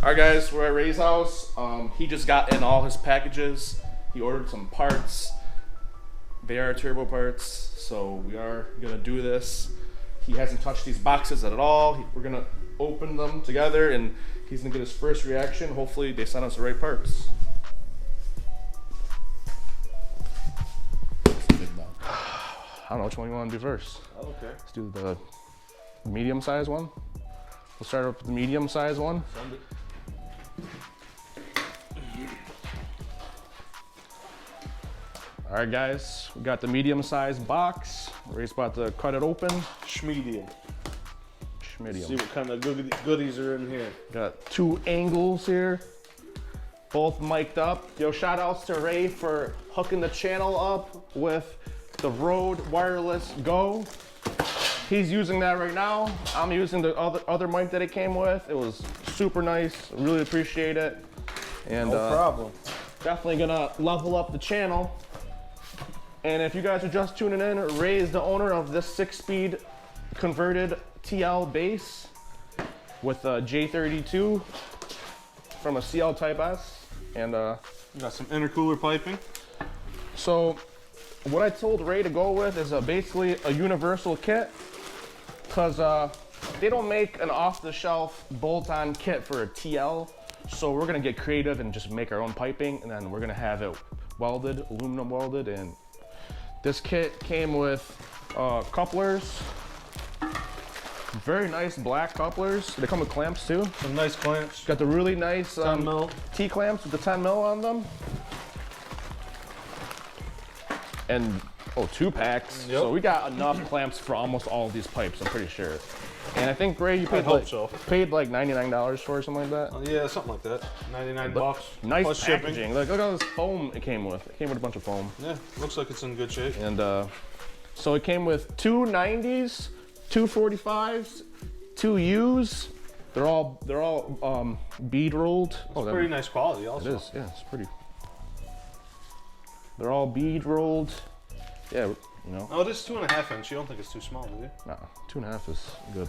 Alright guys, we're at Ray's house. He just got in all his packages. He ordered some parts. They are turbo parts, so we are gonna do this. He hasn't touched these boxes at all. We're gonna open them together and he's gonna get his first reaction. Hopefully they send us the right parts. I don't know which one you want to do first. Okay. Let's do the medium size one. We'll start with the medium size one. Send it. All right, guys, we got the medium sized box. Ray's about to cut it open. Schmedium. Schmedium. See what kind of goodies are in here. Got two angles here, both mic'd up. Yo, shout outs to Ray for hooking the channel up with the Rode Wireless Go. He's using that right now. I'm using the other mic that it came with. It was super nice, really appreciate it. And no problem. Definitely gonna level up the channel. And if you guys are just tuning in, Ray is the owner of this 6-speed converted TL bass with a J32 from a CL Type S. And we got some intercooler piping. So what I told Ray to go with is basically a universal kit, because they don't make an off-the-shelf bolt-on kit for a TL. So we're gonna get creative and just make our own piping, and then we're gonna have it welded, aluminum welded. And this kit came with couplers, very nice black couplers. They come with clamps too. Some nice clamps. Got the really nice 10 mil T-clamps with the 10 mil on them. And 2 packs. Yep. So we got enough clamps for almost all of these pipes, I'm pretty sure. And I think, Ray, you paid paid like $99 for it, something like that. Yeah, something like that. 99 bucks. Nice plus packaging. shipping. Look at all this foam it came with. It came with a bunch of foam. Yeah, looks like it's in good shape. And so it came with 2 90s, 2 45s, 2 U's. They're all bead rolled. It's pretty nice quality also. It is, yeah, it's pretty. They're all bead rolled. Yeah, you know. Oh, this is 2.5 inch. You don't think it's too small, do you? Nah, 2.5 is good.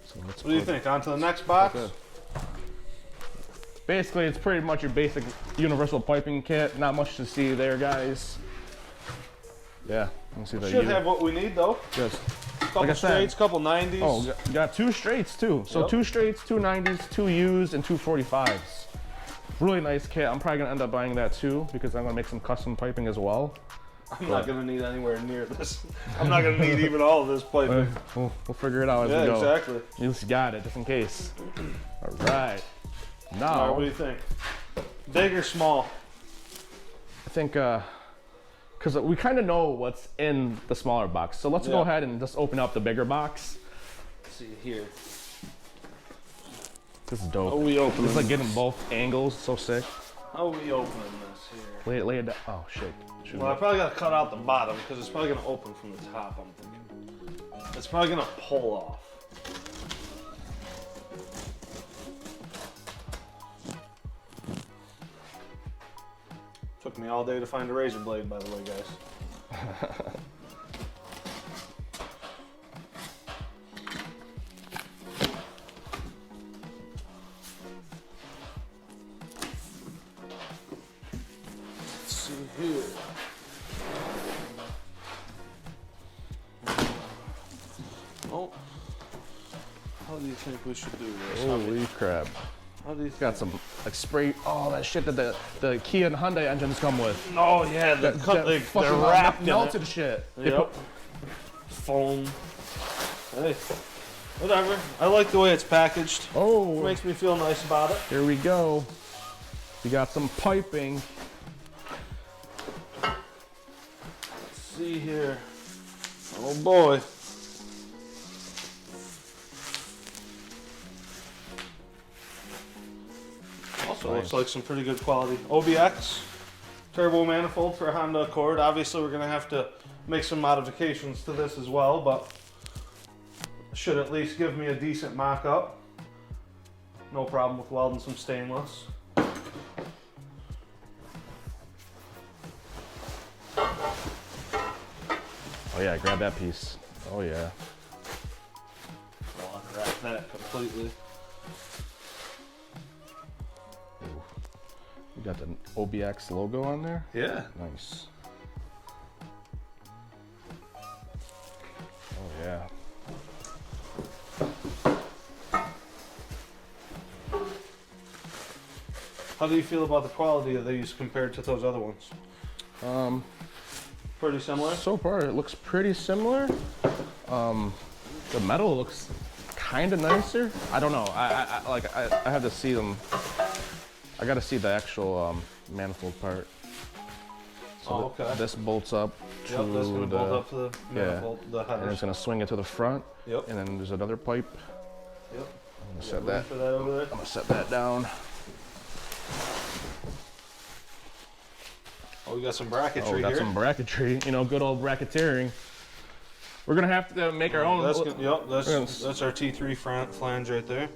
So what do you think? On to the next box? Okay. Basically, it's pretty much your basic universal piping kit. Not much to see there, guys. Yeah, let me see that. Should have what we need though. Yes. Couple like I straights, said, couple 90s. Oh, got 2 straights too. So Yep. 2 straights, 2 90s, 2 U's, and 2 45s. Really nice kit. I'm probably gonna end up buying that too because I'm gonna make some custom piping as well. I'm not gonna need anywhere near this. I'm not gonna need even all of this piping. We'll figure it out as we go. Yeah, exactly. You just got it, just in case. All right. Now, All right, what do you think? Big or small? I think, because we kind of know what's in the smaller box. So let's go ahead and just open up the bigger box. Let's see here. This is dope. How are we opening? It's like getting both angles, so sick. How are we opening this here? Lay it down. Oh, shit. Well, I probably gotta cut out the bottom because it's probably gonna open from the top, I'm thinking. It's probably gonna pull off. Took me all day to find a razor blade, by the way, guys. Let's see here. Oh, how do you think we should do this? Holy crap. How do you Got some like spray, that shit that the Kia and Hyundai engines come with. Oh yeah, they're wrapped in melted it. shit. Yep. Foam. Hey, whatever. I like the way it's packaged. Oh, Makes me feel nice about it. here we go. We got some piping. Let's see here. Oh boy. Also looks like some pretty good quality. OBX, turbo manifold for a Honda Accord. Obviously we're gonna have to make some modifications to this as well, but should at least give me a decent mock-up. No problem with welding some stainless. Oh yeah, grab that piece. Oh yeah. I'll unwrap that completely. got the OBX logo on there. Yeah. Nice. Oh yeah. How do you feel about the quality of these compared to those other ones? Pretty similar? So far, it looks pretty similar. The metal looks kind of nicer. I don't know. I have to see them. I got to see the actual manifold part. So okay. This bolts up to Yep, that's gonna bolt up to the manifold, the and headers. it's gonna swing it to the front. Yep. And then there's another pipe. Yep. I'm gonna set that. For that over there. I'm gonna set that down. Oh, we got some bracketry Oh, we got here. some bracketry. You know, good old bracketeering. We're gonna have to make our own. Yep, that's our T3 flange right there.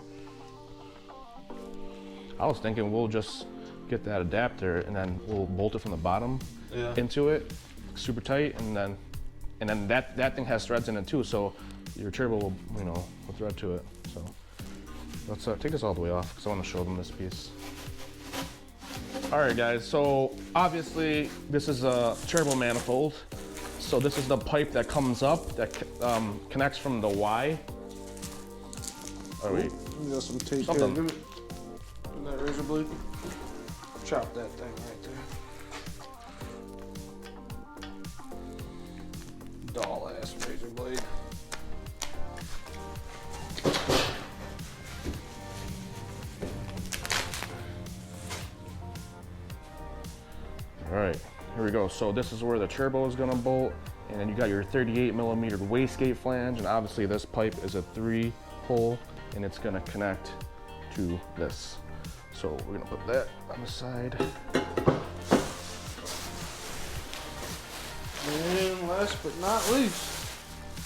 I was thinking we'll just get that adapter and then we'll bolt it from the bottom into it, super tight, and then that thing has threads in it too, so your turbo will, you know, will thread to it. So let's take this all the way off because I want to show them this piece. All right, guys. So obviously this is a turbo manifold. So this is the pipe that comes up that connects from the Y. Oh wait. We got some tape Something. here. That razor blade. Chop that thing right there. Doll ass razor blade. All right, here we go. So this is where the turbo is gonna bolt, and then you got your 38mm wastegate flange, and obviously this pipe is a 3-hole, and it's gonna connect to this. So we're gonna put that on the side. And last but not least,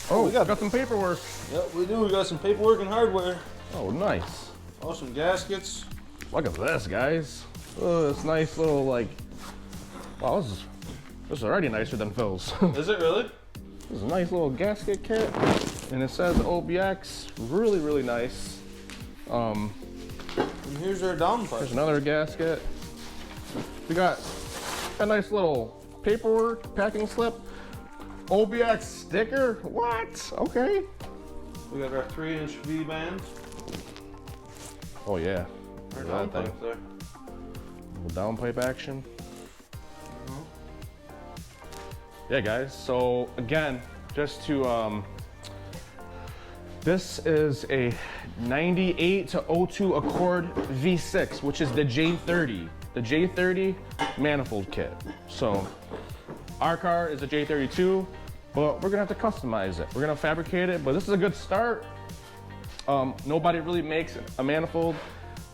Oh, we got some paperwork. yep, we do. We got some paperwork and hardware. Oh, nice. Oh, some gaskets. Look at this, guys. Oh, this nice little like. Wow, this is already nicer than Phil's. Is it really? This is a nice little gasket kit, and it says OBX. Really, really nice. And here's our down pipe. There's another gasket. We got a nice little paperwork, packing slip, OBX sticker. What? Okay. We got our 3-inch V band. Oh yeah. Our Look down at that pipe thing. there. Little downpipe action. Yeah, guys. So again, just to this is a 98 to 02 Accord V6, which is the J30. The J30 manifold kit. So our car is a J32, but we're gonna have to customize it. We're gonna fabricate it, but this is a good start. Nobody really makes a manifold.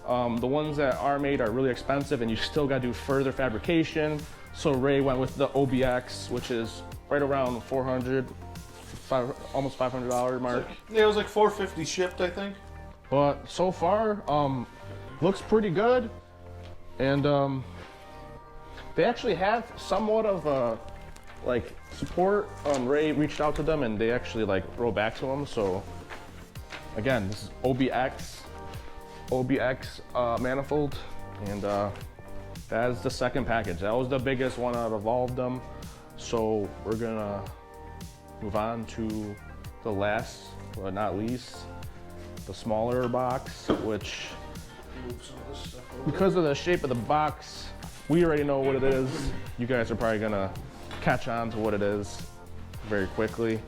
The ones that are made are really expensive, and you still gotta do further fabrication. So Ray went with the OBX, which is right around $400, almost $500 mark. Yeah, it was like $450 shipped, I think. But so far, looks pretty good. And they actually have somewhat of like support. Ray reached out to them and they actually like wrote back to him. So again, this is OBX manifold, and that is the second package. That was the biggest one out of all of them. So we're gonna move on to the last, but not least, the smaller box, which Move some of this stuff over. because of the shape of the box, we already know what it is. You guys are probably gonna catch on to what it is very quickly.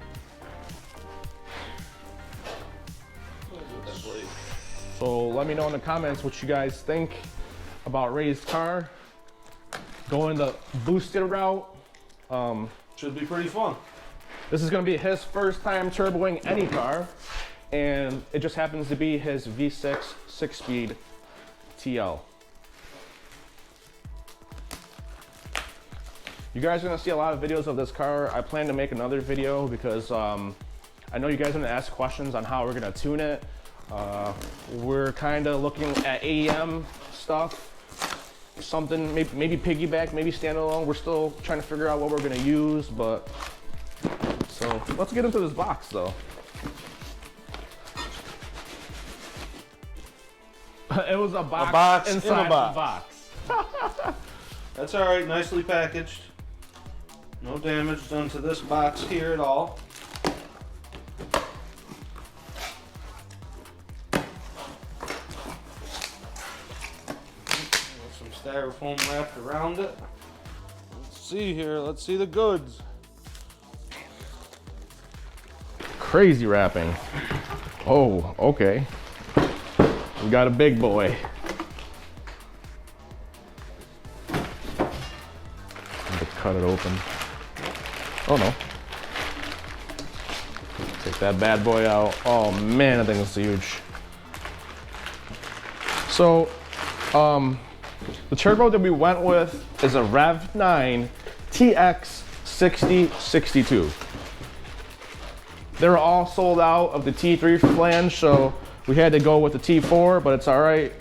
So let me know in the comments what you guys think about Ray's car. Going the boosted route. Should be pretty fun. This is gonna be his first time turboing any car, and it just happens to be his V6 6-speed TL. You guys are gonna see a lot of videos of this car. I plan to make another video because I know you guys are gonna ask questions on how we're gonna tune it. We're kind of looking at AEM stuff, something maybe piggyback, maybe standalone. We're still trying to figure out what we're gonna use, but so let's get into this box though. It was a box box inside in a box. a box. That's all right, nicely packaged. No damage done to this box here at all. Some styrofoam wrapped around it. Let's see here, let's see the goods. Crazy wrapping. Oh, okay. We got a big boy. Cut it open. Oh no. Take that bad boy out. Oh man, I think it's huge. So, the turbo that we went with is a Rev9 TX-60-62. They were all sold out of the T3 flange, so we had to go with the T4, but it's all right.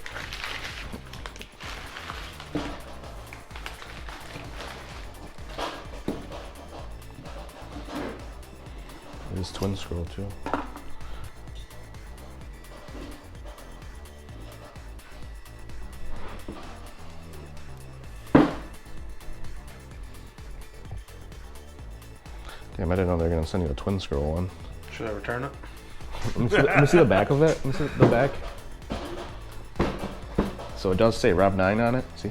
This twin scroll too. Damn, I didn't know they were gonna send you a twin scroll one. Should I return it? Let me see the back of it. Let me see the back. So it does say Rev9 on it. See?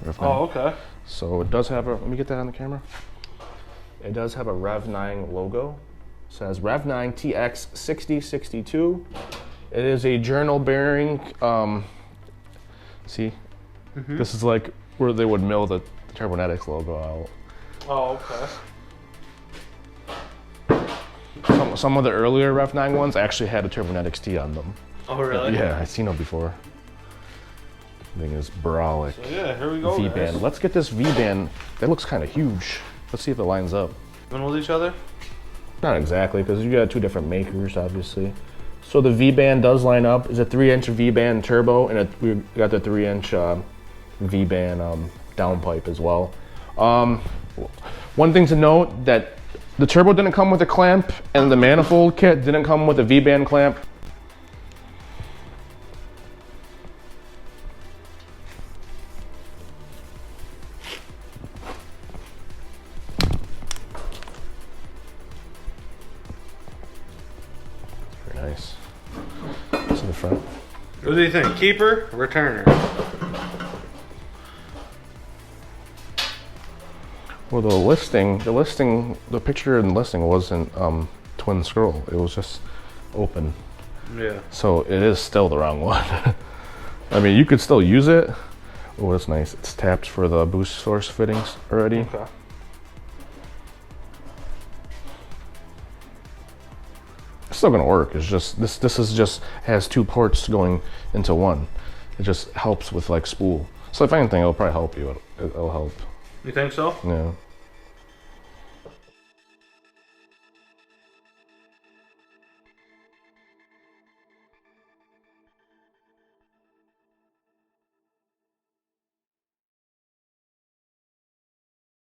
Rev9. Oh, okay. So it does have a. Let me get that on the camera. It does have a Rev9 logo. It says Rev9 TX-60-62. It is a journal bearing. See? This is like where they would mill the Turbonetics logo out. Oh, okay. Some of the earlier Rev9 ones actually had a Turbonetics T on them. Oh, really? Yeah, I've seen them before. I think it's brolic. So yeah, here we go. V-band. Let's get this V-band. That looks kind of huge. Let's see if it lines up. Even with each other? Not exactly, because you got two different makers, obviously. So the V-band does line up. It's a 3-inch V-band turbo, and we got the 3-inch V-band downpipe as well. One thing to note that the turbo didn't come with a clamp, and the manifold kit didn't come with a V-band clamp. Very nice. To the front. What do you think? Keeper, returner? Well, the picture in the listing wasn't twin scroll. It was just open. Yeah. So it is still the wrong one. I mean, you could still use it. Oh, that's nice. It's tapped for the boost source fittings already. Okay. It's still gonna work. It's just this is just has two ports going into one. It just helps with like spool. So if anything, it'll probably help you. It'll help. You think so? Yeah.